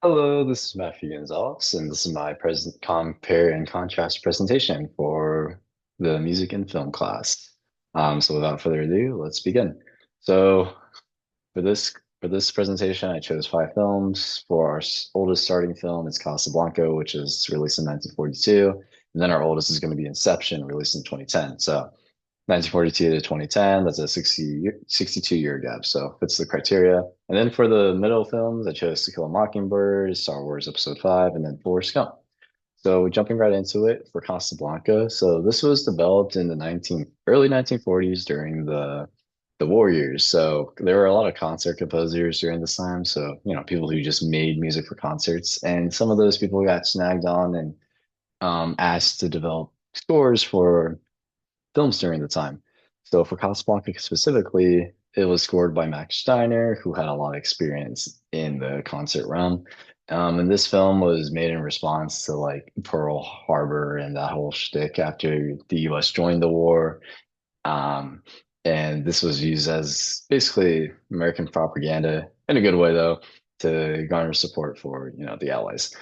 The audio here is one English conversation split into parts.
Hello, this is Matthew Gonzales, and this is my present compare and contrast presentation for the music and film class. So without further ado, let's begin. So for this for this presentation, I chose five films. For our oldest starting film, it's Casablanca, which is released in 1942, and then our oldest is going to be Inception, released in 2010. So 1942 to 2010, that's a 62-year gap. So fits the criteria. And then for the middle films, I chose To Kill a Mockingbird, Star Wars Episode 5, and then Forrest Gump. So jumping right into it for Casablanca. So this was developed in the early 1940s during the war years. So there were a lot of concert composers during this time. So, people who just made music for concerts. And some of those people got snagged on and asked to develop scores for films during the time. So for Casablanca specifically, it was scored by Max Steiner, who had a lot of experience in the concert realm. And this film was made in response to like Pearl Harbor and that whole shtick after the US joined the war. Um, and this was used as basically American propaganda in a good way, though, to garner support for, the Allies.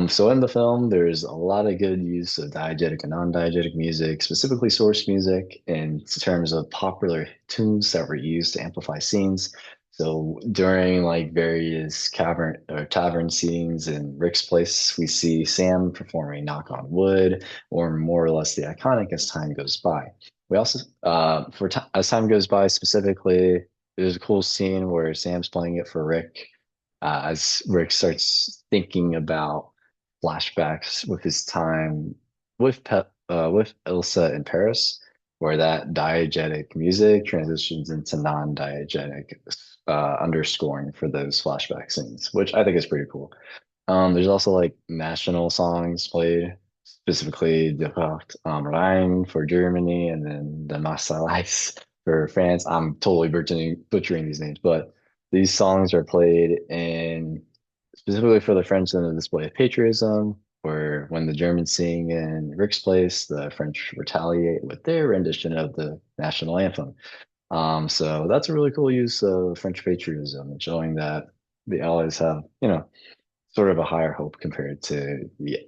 So in the film, there's a lot of good use of diegetic and non-diegetic music, specifically source music, in terms of popular tunes that were used to amplify scenes. So during like various cavern or tavern scenes in Rick's Place, we see Sam performing Knock on Wood, or more or less the iconic As Time Goes By. We also, as time goes by, specifically, there's a cool scene where Sam's playing it for Rick, as Rick starts thinking about flashbacks with his time with Ilsa in Paris, where that diegetic music transitions into non-diegetic underscoring for those flashback scenes, which I think is pretty cool. There's also like national songs played, specifically the Wacht am Rhein for Germany and then the Marseillaise for France. I'm totally butchering these names, but these songs are played in specifically for the French in a display of patriotism, where when the Germans sing in Rick's Place, the French retaliate with their rendition of the national anthem. So that's a really cool use of French patriotism and showing that the Allies have, sort of a higher hope compared to the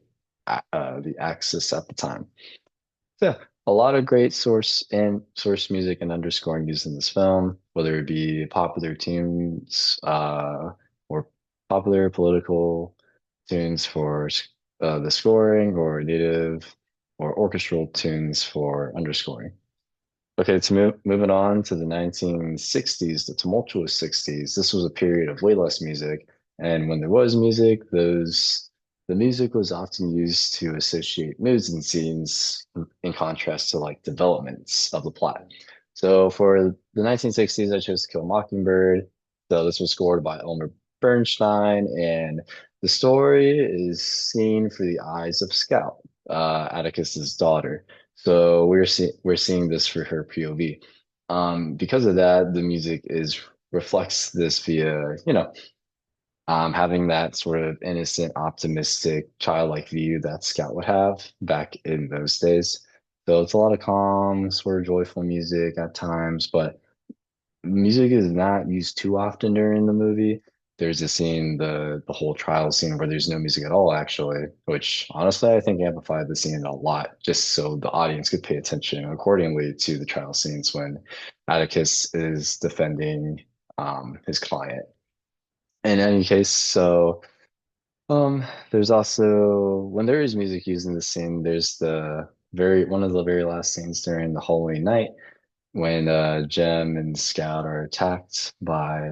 Axis at the time. So yeah, a lot of great source music and underscoring used in this film, whether it be popular tunes or popular political tunes for the scoring, or native or orchestral tunes for underscoring. Okay, to moving on to the 1960s, the tumultuous 60s. This was a period of way less music, and when there was music, the music was often used to associate moods and scenes in contrast to like developments of the plot. So for the 1960s, I chose To Kill a Mockingbird. So this was scored by Elmer Bernstein, and the story is seen through the eyes of Scout, Atticus's daughter. So we're seeing this for her POV. Because of that, the music is reflects this via, having that sort of innocent, optimistic, childlike view that Scout would have back in those days. So it's a lot of calm, sort of joyful music at times, but music is not used too often during the movie. There's a scene, the whole trial scene where there's no music at all, actually, which honestly I think amplified the scene a lot, just so the audience could pay attention accordingly to the trial scenes when Atticus is defending his client. In any case, so there's also when there is music used in the scene, there's the very one of the very last scenes during the Halloween night when Jem and Scout are attacked by,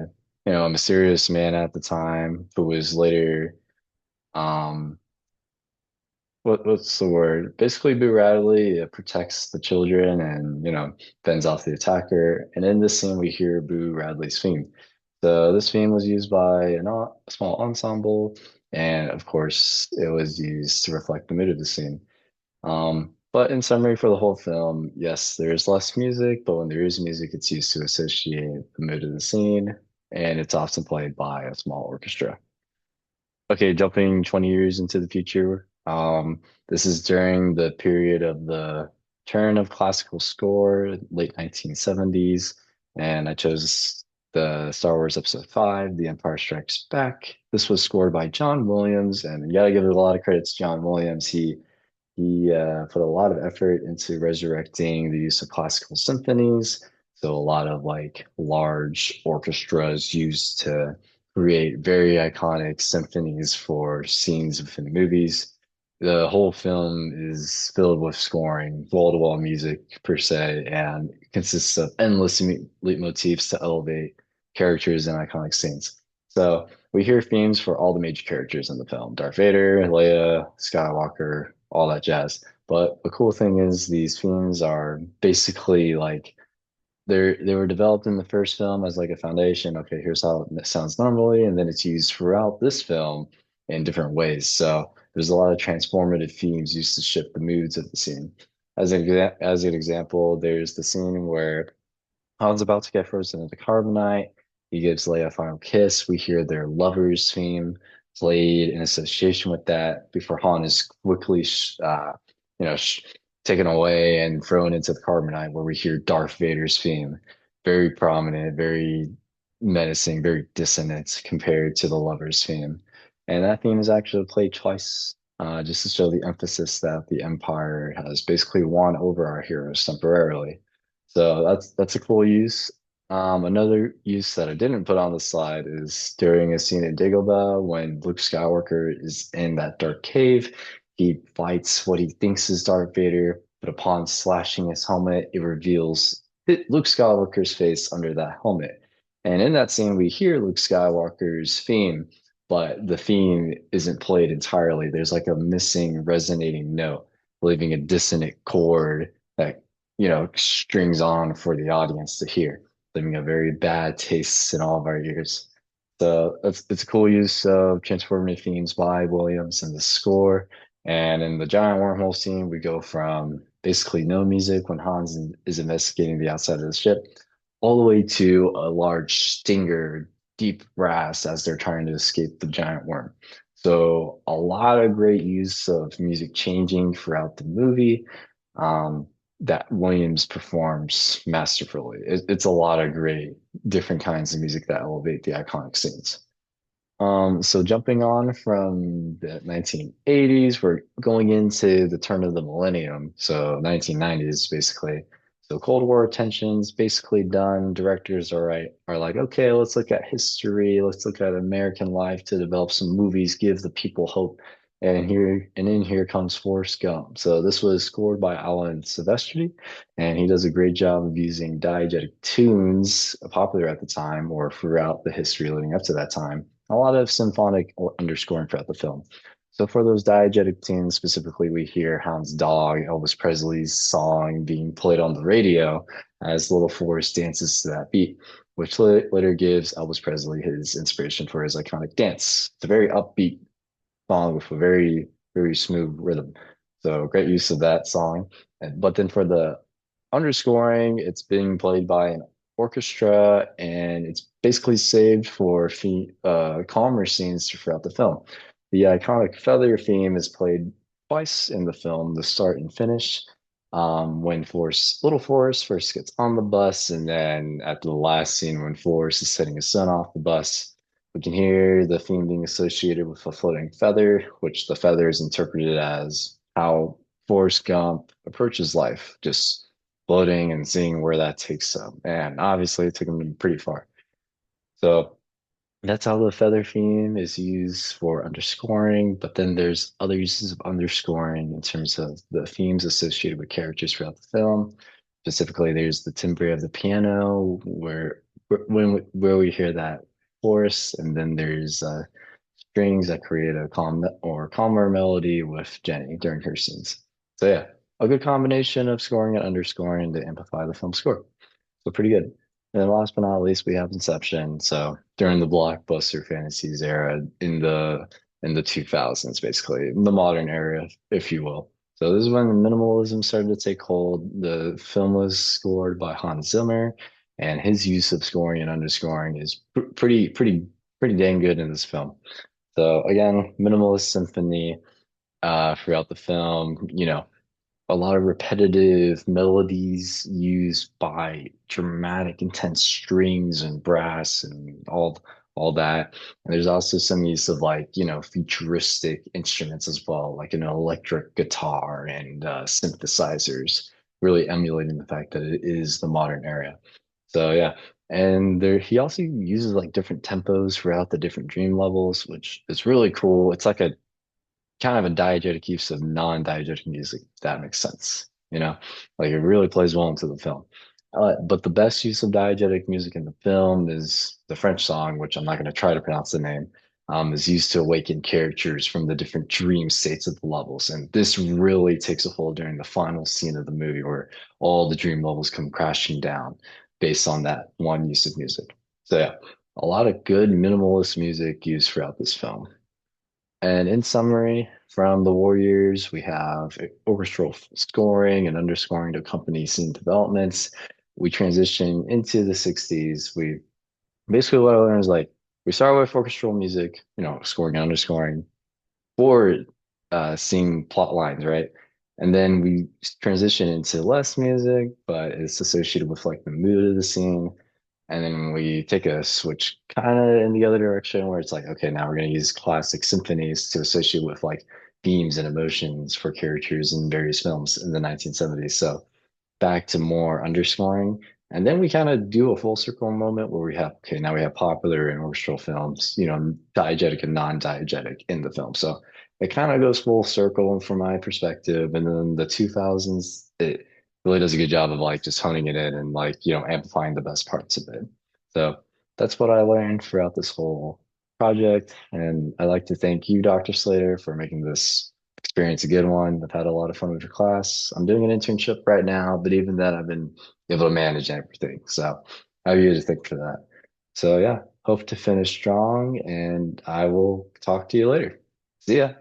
a mysterious man at the time who was later, um, what's the word? Basically, Boo Radley protects the children and, fends off the attacker. And in this scene, we hear Boo Radley's theme. So this theme was used by a small ensemble, and of course, it was used to reflect the mood of the scene. But in summary, for the whole film, yes, there's less music, but when there is music, it's used to associate the mood of the scene, and it's often played by a small orchestra. Okay, jumping 20 years into the future, this is during the period of the turn of classical score, late 1970s, and I chose the Star Wars Episode 5, The Empire Strikes Back. This was scored by John Williams, and you gotta give it a lot of credit to John Williams. He put a lot of effort into resurrecting the use of classical symphonies. So a lot of like large orchestras used to create very iconic symphonies for scenes within movies. The whole film is filled with scoring, wall-to-wall music per se, and consists of endless leitmotifs to elevate characters and iconic scenes. So we hear themes for all the major characters in the film: Darth Vader, Leia, Skywalker, all that jazz. But the cool thing is these themes are basically like they were developed in the first film as like a foundation. Okay, here's how it sounds normally, and then it's used throughout this film in different ways. So there's a lot of transformative themes used to shift the moods of the scene. As an example, there's the scene where Han's about to get frozen into carbonite. He gives Leia a final kiss. We hear their lovers theme played in association with that before Han is quickly, you know, taken away and thrown into the carbonite, where we hear Darth Vader's theme, very prominent, very menacing, very dissonant compared to the lovers theme. And that theme is actually played twice, just to show the emphasis that the Empire has basically won over our heroes temporarily. So that's a cool use. Another use that I didn't put on the slide is during a scene in Dagobah when Luke Skywalker is in that dark cave. He fights what he thinks is Darth Vader, but upon slashing his helmet, it reveals Luke Skywalker's face under that helmet. And in that scene, we hear Luke Skywalker's theme, but the theme isn't played entirely. There's like a missing resonating note, leaving a dissonant chord that strings on for the audience to hear, leaving a very bad taste in all of our ears. So it's a cool use of transformative themes by Williams in the score. And in the giant wormhole scene, we go from basically no music when is investigating the outside of the ship, all the way to a large stinger, deep brass as they're trying to escape the giant worm. So a lot of great use of music changing throughout the movie. Um, that Williams performs masterfully. It's a lot of great different kinds of music that elevate the iconic scenes. So jumping on from the 1980s, we're going into the turn of the millennium. So 1990s, basically. So Cold War tensions basically done. Directors are like, okay, let's look at history. Let's look at American life to develop some movies, give the people hope. And in here comes Forrest Gump. So this was scored by Alan Silvestri, and he does a great job of using diegetic tunes popular at the time or throughout the history leading up to that time, a lot of symphonic or underscoring throughout the film. So for those diegetic tunes specifically, we hear Hound's Dog, Elvis Presley's song being played on the radio as Little Forrest dances to that beat, which later gives Elvis Presley his inspiration for his iconic dance. It's a very upbeat song with a very, very smooth rhythm. So great use of that song. But then for the underscoring, it's being played by an orchestra, and it's basically saved for calmer scenes throughout the film. The iconic feather theme is played twice in the film, the start and finish. When Little Forrest first gets on the bus, and then at the last scene when Forrest is setting his son off the bus, we can hear the theme being associated with a floating feather, which the feather is interpreted as how Forrest Gump approaches life, just floating and seeing where that takes him. And obviously, it took him pretty far. So that's how the feather theme is used for underscoring. But then there's other uses of underscoring in terms of the themes associated with characters throughout the film. Specifically, there's the timbre of the piano, where we hear that chorus, and then there's strings that create a calmer melody with Jenny during her scenes. So yeah, a good combination of scoring and underscoring to amplify the film score. So pretty good. And then last but not least, we have Inception. So during the blockbuster fantasies era in the 2000s, basically the modern era, if you will. So this is when minimalism started to take hold. The film was scored by Hans Zimmer, and his use of scoring and underscoring is pretty dang good in this film. So again, minimalist symphony throughout the film. a lot of repetitive melodies used by dramatic, intense strings and brass and all that. And there's also some use of like, futuristic instruments as well, like an electric guitar and synthesizers, really emulating the fact that it is the modern era. So yeah. And there he also uses like different tempos throughout the different dream levels, which is really cool. It's like a kind of a diegetic use of non-diegetic music, if that makes sense. Like it really plays well into the film. But the best use of diegetic music in the film is the French song, which I'm not going to try to pronounce the name, is used to awaken characters from the different dream states of the levels. And this really takes a hold during the final scene of the movie where all the dream levels come crashing down based on that one use of music. So yeah, a lot of good minimalist music used throughout this film. And in summary, from the Warriors, we have orchestral scoring and underscoring to accompany scene developments. We transition into the 60s. We basically what I learned is like we start with orchestral music, scoring and underscoring for scene plot lines, right? And then we transition into less music, but it's associated with like the mood of the scene. And then we take a switch kind of in the other direction where it's like, okay, now we're going to use classic symphonies to associate with like themes and emotions for characters in various films in the 1970s. So back to more underscoring. And then we kind of do a full circle moment where we have, okay, now we have popular and orchestral films, diegetic and non-diegetic in the film. So it kind of goes full circle from my perspective. And then the 2000s, it really does a good job of like just honing it in and like, amplifying the best parts of it. So that's what I learned throughout this whole project. And I'd like to thank you, Dr. Slater, for making this experience a good one. I've had a lot of fun with your class. I'm doing an internship right now, but even then, I've been able to manage everything. So I have you to thank for that. So yeah, hope to finish strong, and I will talk to you later. See ya.